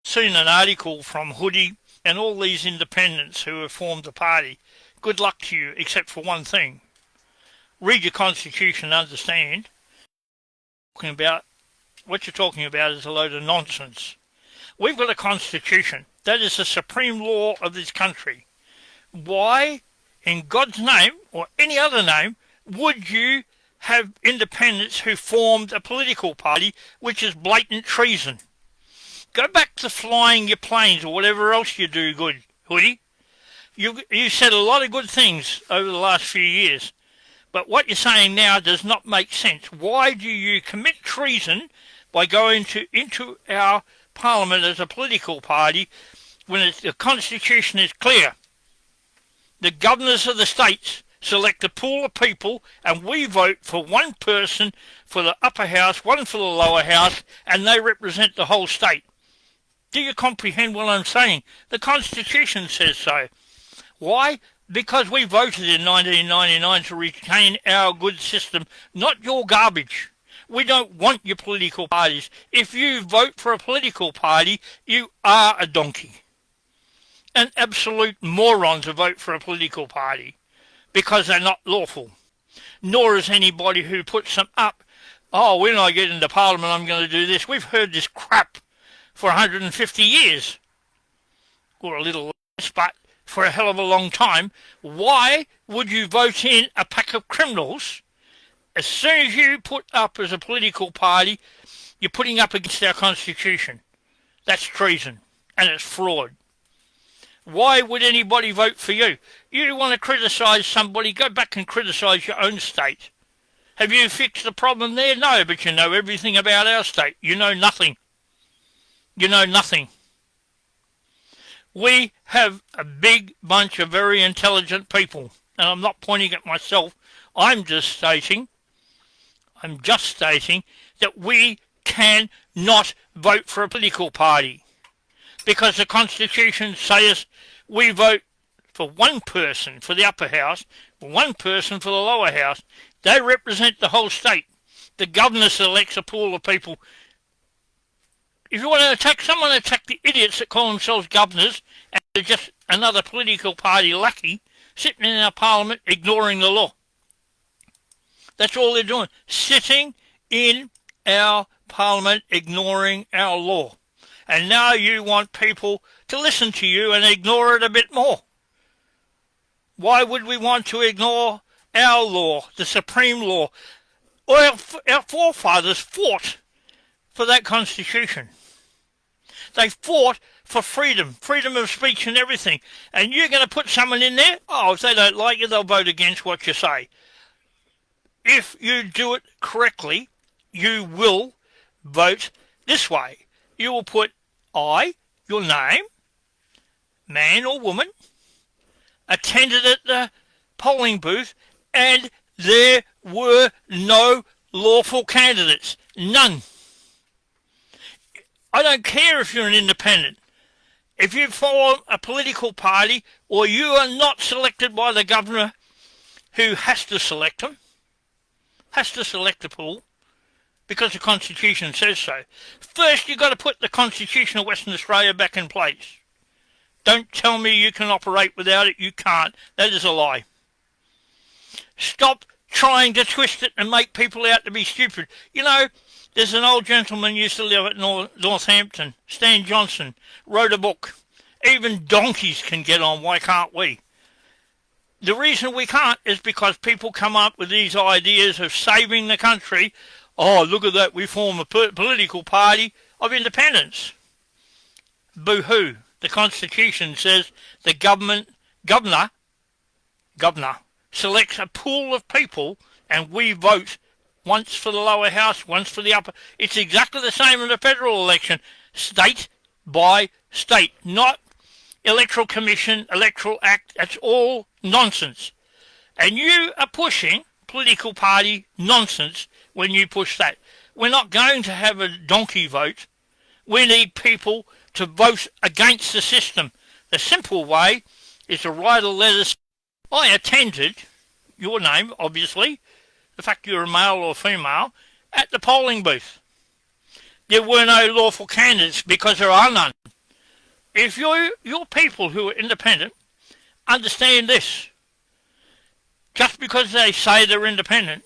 seen an article from Hoodie and all these independents who have formed the party. Good luck to you, except for one thing. Read your constitution and understand. What you're talking about is a load of nonsense. We've got a constitution. That is the supreme law of this country. Why, in God's name, or any other name, would you have independents who formed a political party, which is blatant treason? Go back to flying your planes or whatever else you do good, Hoodie. You said a lot of good things over the last few years, but what you're saying now does not make sense. Why do you commit treason by going into our parliament as a political party when the constitution is clear? The governors of the states select a pool of people and we vote for one person for the upper house, one for the lower house, and they represent the whole state. Do you comprehend what I'm saying? The Constitution says so. Why? Because we voted in 1999 to retain our good system, not your garbage. We don't want your political parties. If you vote for a political party, you are a donkey. An absolute moron to vote for a political party because they're not lawful. Nor is anybody who puts them up, oh, when I get into Parliament I'm going to do this. We've heard this crap for 150 years, or a little less, but for a hell of a long time. Why would you vote in a pack of criminals? As soon as you put up as a political party, you're putting up against our Constitution. That's treason, and it's fraud. Why would anybody vote for you? You want to criticise somebody, go back and criticise your own state. Have you fixed the problem there? No, but you know everything about our state. You know nothing. You know nothing. We have a big bunch of very intelligent people, and I'm not pointing at myself. I'm just stating that we cannot vote for a political party because the Constitution says we vote for one person for the upper house, one person for the lower house. They represent the whole state. The governor selects a pool of people. If you want to attack someone, attack the idiots that call themselves governors and they're just another political party lackey sitting in our parliament ignoring the law. That's all they're doing, sitting in our parliament ignoring our law. And now you want people to listen to you and ignore it a bit more. Why would we want to ignore our law, the supreme law? Our forefathers fought for that Constitution. They fought for freedom of speech and everything. And you're going to put someone in there? Oh, if they don't like you, they'll vote against what you say. If you do it correctly, you will vote this way. You will put I, your name, man or woman, attended at the polling booth, and there were no lawful candidates. None. I don't care if you're an independent. If you form a political party or you are not selected by the governor who has to select them, has to select the pool, because the Constitution says so. First, you've got to put the Constitution of Western Australia back in place. Don't tell me you can operate without it. You can't. That is a lie. Stop trying to twist it and make people out to be stupid. You know, there's an old gentleman who used to live at Northampton, Stan Johnson, wrote a book. Even donkeys can get on. Why can't we? The reason we can't is because people come up with these ideas of saving the country. Oh, look at that, we form a political party of independence. Boo-hoo. The Constitution says the governor selects a pool of people and we vote once for the lower house, once for the upper. It's exactly the same in the federal election, state by state, not electoral commission, electoral act. That's all nonsense. And you are pushing political party nonsense when you push that. We're not going to have a donkey vote. We need people to vote against the system. The simple way is to write a letter. I attended, your name obviously, the fact you're a male or female, at the polling booth. There were no lawful candidates because there are none. If your people who are independent understand this, just because they say they're independent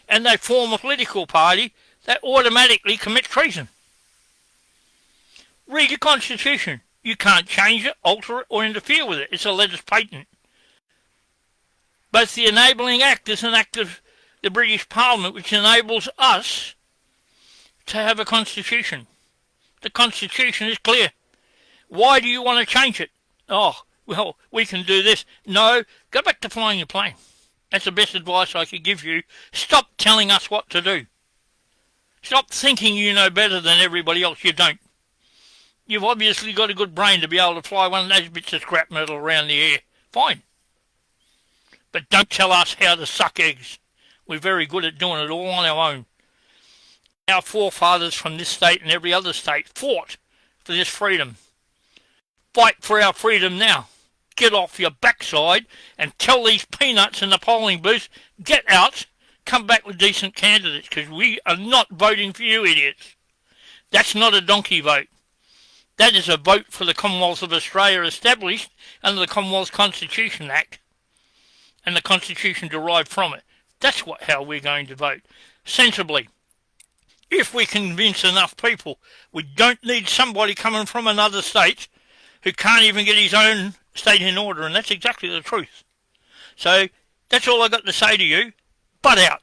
and they form a political party, they automatically commit treason. Read your constitution. You can't change it, alter it, or interfere with it. It's a letters patent. Both the Enabling Act is an act of the British Parliament which enables us to have a constitution. The constitution is clear. Why do you want to change it? Oh, well, we can do this. No, go back to flying your plane. That's the best advice I could give you. Stop telling us what to do. Stop thinking you know better than everybody else. You don't. You've obviously got a good brain to be able to fly one of those bits of scrap metal around the air. Fine. But don't tell us how to suck eggs. We're very good at doing it all on our own. Our forefathers from this state and every other state fought for this freedom. Fight for our freedom now. Get off your backside and tell these peanuts in the polling booths, get out, come back with decent candidates, because we are not voting for you idiots. That's not a donkey vote. That is a vote for the Commonwealth of Australia established under the Commonwealth Constitution Act and the Constitution derived from it. That's how we're going to vote. Sensibly. If we convince enough people, we don't need somebody coming from another state who can't even get his own state in order, and that's exactly the truth. So that's all I got to say to you. Butt out.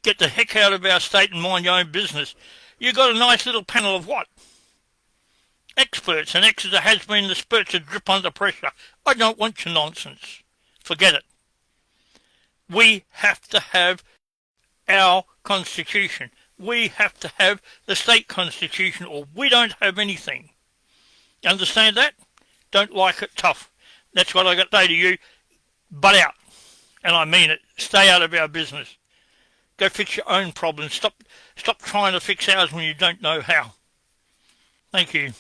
Get the heck out of our state and mind your own business. You got a nice little panel of what? Experts, and Exeter has been the spurts that drip under pressure. I don't want your nonsense. Forget it. We have to have our constitution. We have to have the state constitution, or we don't have anything. You understand that? Don't like it, tough. That's what I got to say to you. Butt out. And I mean it. Stay out of our business. Go fix your own problems. Stop trying to fix ours when you don't know how. Thank you.